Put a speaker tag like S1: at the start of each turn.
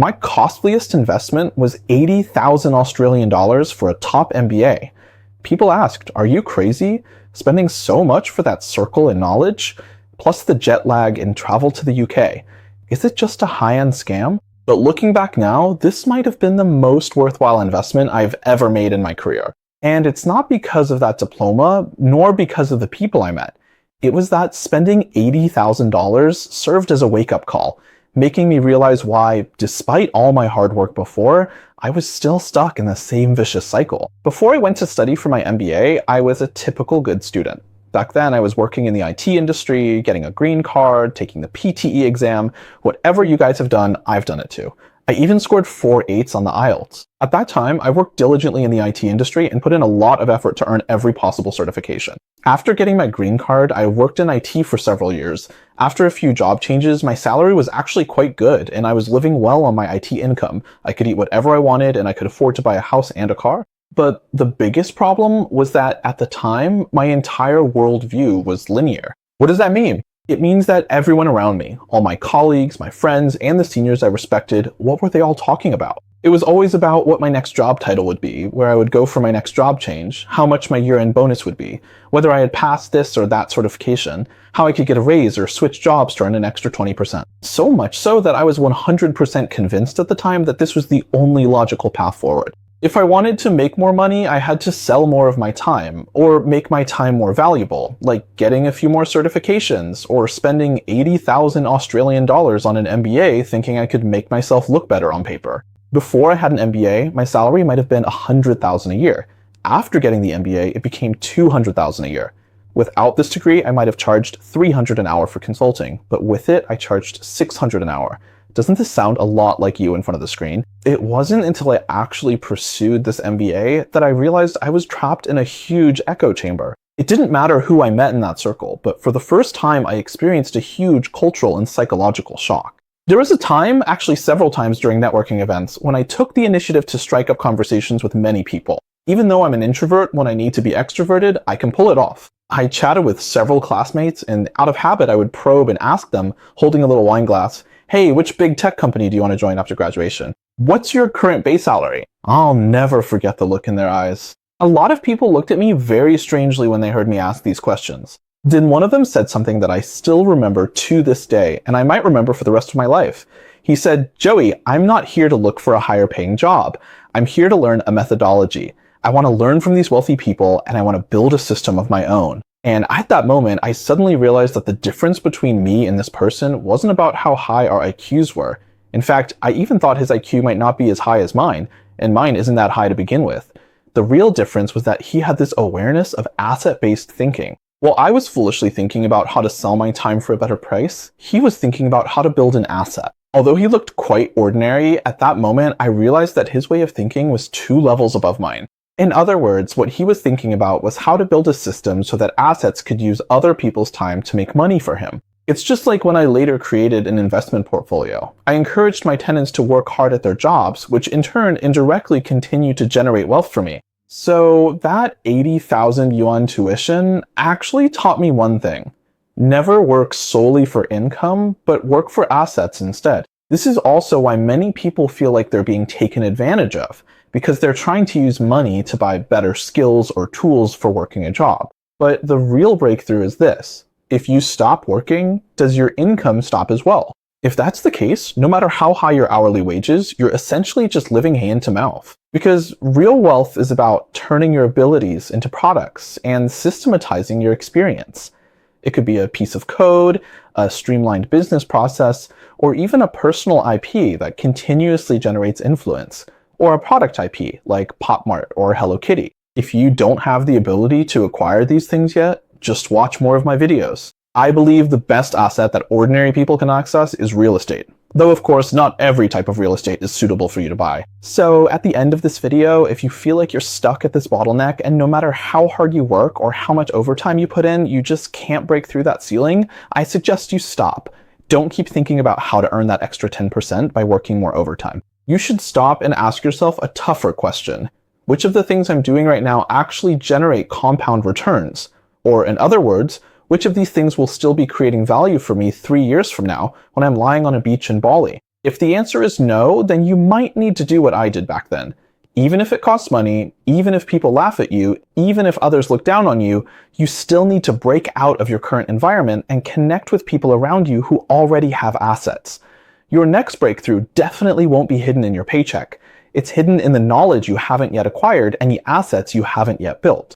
S1: My costliest investment was 80,000 Australian dollars for a top MBA. People asked, are you crazy? Spending so much for that circle in knowledge? Plus the jet lag and travel to the UK. Is it just a high-end scam? But looking back now, this might have been the most worthwhile investment I've ever made in my career. And it's not because of that diploma, nor because of the people I met. It was that spending $80,000 served as a wake-up call, making me realize why, despite all my hard work before, I was still stuck in the same vicious cycle. Before I went to study for my MBA, I was a typical good student. Back then, I was working in the IT industry, getting a green card, taking the PTE exam. Whatever you guys have done, I've done it too. I even scored 4.8s on the IELTS. At that time, I worked diligently in the IT industry and put in a lot of effort to earn every possible certification. After getting my green card, I worked in IT for several years. After a few job changes, my salary was actually quite good, and I was living well on my IT income. I could eat whatever I wanted, and I could afford to buy a house and a car. But the biggest problem was that at the time, my entire worldview was linear. What does that mean? It means that everyone around me, all my colleagues, my friends, and the seniors I respected, what were they all talking about? It was always about what my next job title would be, where I would go for my next job change, how much my year-end bonus would be, whether I had passed this or that certification, how I could get a raise or switch jobs to earn an extra 20%. So much so that I was 100% convinced at the time that this was the only logical path forward. If I wanted to make more money, I had to sell more of my time, or make my time more valuable, like getting a few more certifications, or spending 80,000 Australian dollars on an MBA thinking I could make myself look better on paper. Before I had an MBA, my salary might have been 100,000 a year. After getting the MBA, it became 200,000 a year. Without this degree, I might have charged 300 an hour for consulting, but with it, I charged 600 an hour. Doesn't this sound a lot like you in front of the screen? It wasn't until I actually pursued this MBA that I realized I was trapped in a huge echo chamber. It didn't matter who I met in that circle, but for the first time I experienced a huge cultural and psychological shock. There was a time, actually several times during networking events, when I took the initiative to strike up conversations with many people. Even though I'm an introvert, when I need to be extroverted, I can pull it off. I chatted with several classmates, and out of habit I would probe and ask them, holding a little wine glass, hey, which big tech company do you want to join after graduation? What's your current base salary? I'll never forget the look in their eyes. A lot of people looked at me very strangely when they heard me ask these questions. Then one of them said something that I still remember to this day, and I might remember for the rest of my life. He said, Joey, I'm not here to look for a higher paying job. I'm here to learn a methodology. I want to learn from these wealthy people, and I want to build a system of my own. And at that moment, I suddenly realized that the difference between me and this person wasn't about how high our IQs were. In fact, I even thought his IQ might not be as high as mine, and mine isn't that high to begin with. The real difference was that he had this awareness of asset-based thinking. While I was foolishly thinking about how to sell my time for a better price, he was thinking about how to build an asset. Although he looked quite ordinary, at that moment, I realized that his way of thinking was 2 levels above mine. In other words, what he was thinking about was how to build a system so that assets could use other people's time to make money for him. It's just like when I later created an investment portfolio. I encouraged my tenants to work hard at their jobs, which in turn indirectly continued to generate wealth for me. So that 80,000 yuan tuition actually taught me one thing. Never work solely for income, but work for assets instead. This is also why many people feel like they're being taken advantage of, because they're trying to use money to buy better skills or tools for working a job. But the real breakthrough is this. If you stop working, does your income stop as well? If that's the case, no matter how high your hourly wage is, you're essentially just living hand to mouth. Because real wealth is about turning your abilities into products and systematizing your experience. It could be a piece of code, a streamlined business process, or even a personal IP that continuously generates influence, or a product IP like PopMart or Hello Kitty. If you don't have the ability to acquire these things yet, just watch more of my videos. I believe the best asset that ordinary people can access is real estate. Though of course, not every type of real estate is suitable for you to buy. So at the end of this video, if you feel like you're stuck at this bottleneck and no matter how hard you work or how much overtime you put in, you just can't break through that ceiling, I suggest you stop. Don't keep thinking about how to earn that extra 10% by working more overtime. You should stop and ask yourself a tougher question. Which of the things I'm doing right now actually generate compound returns? Or in other words, which of these things will still be creating value for me 3 years from now when I'm lying on a beach in Bali? If the answer is no, then you might need to do what I did back then. Even if it costs money, even if people laugh at you, even if others look down on you, you still need to break out of your current environment and connect with people around you who already have assets. Your next breakthrough definitely won't be hidden in your paycheck. It's hidden in the knowledge you haven't yet acquired and the assets you haven't yet built.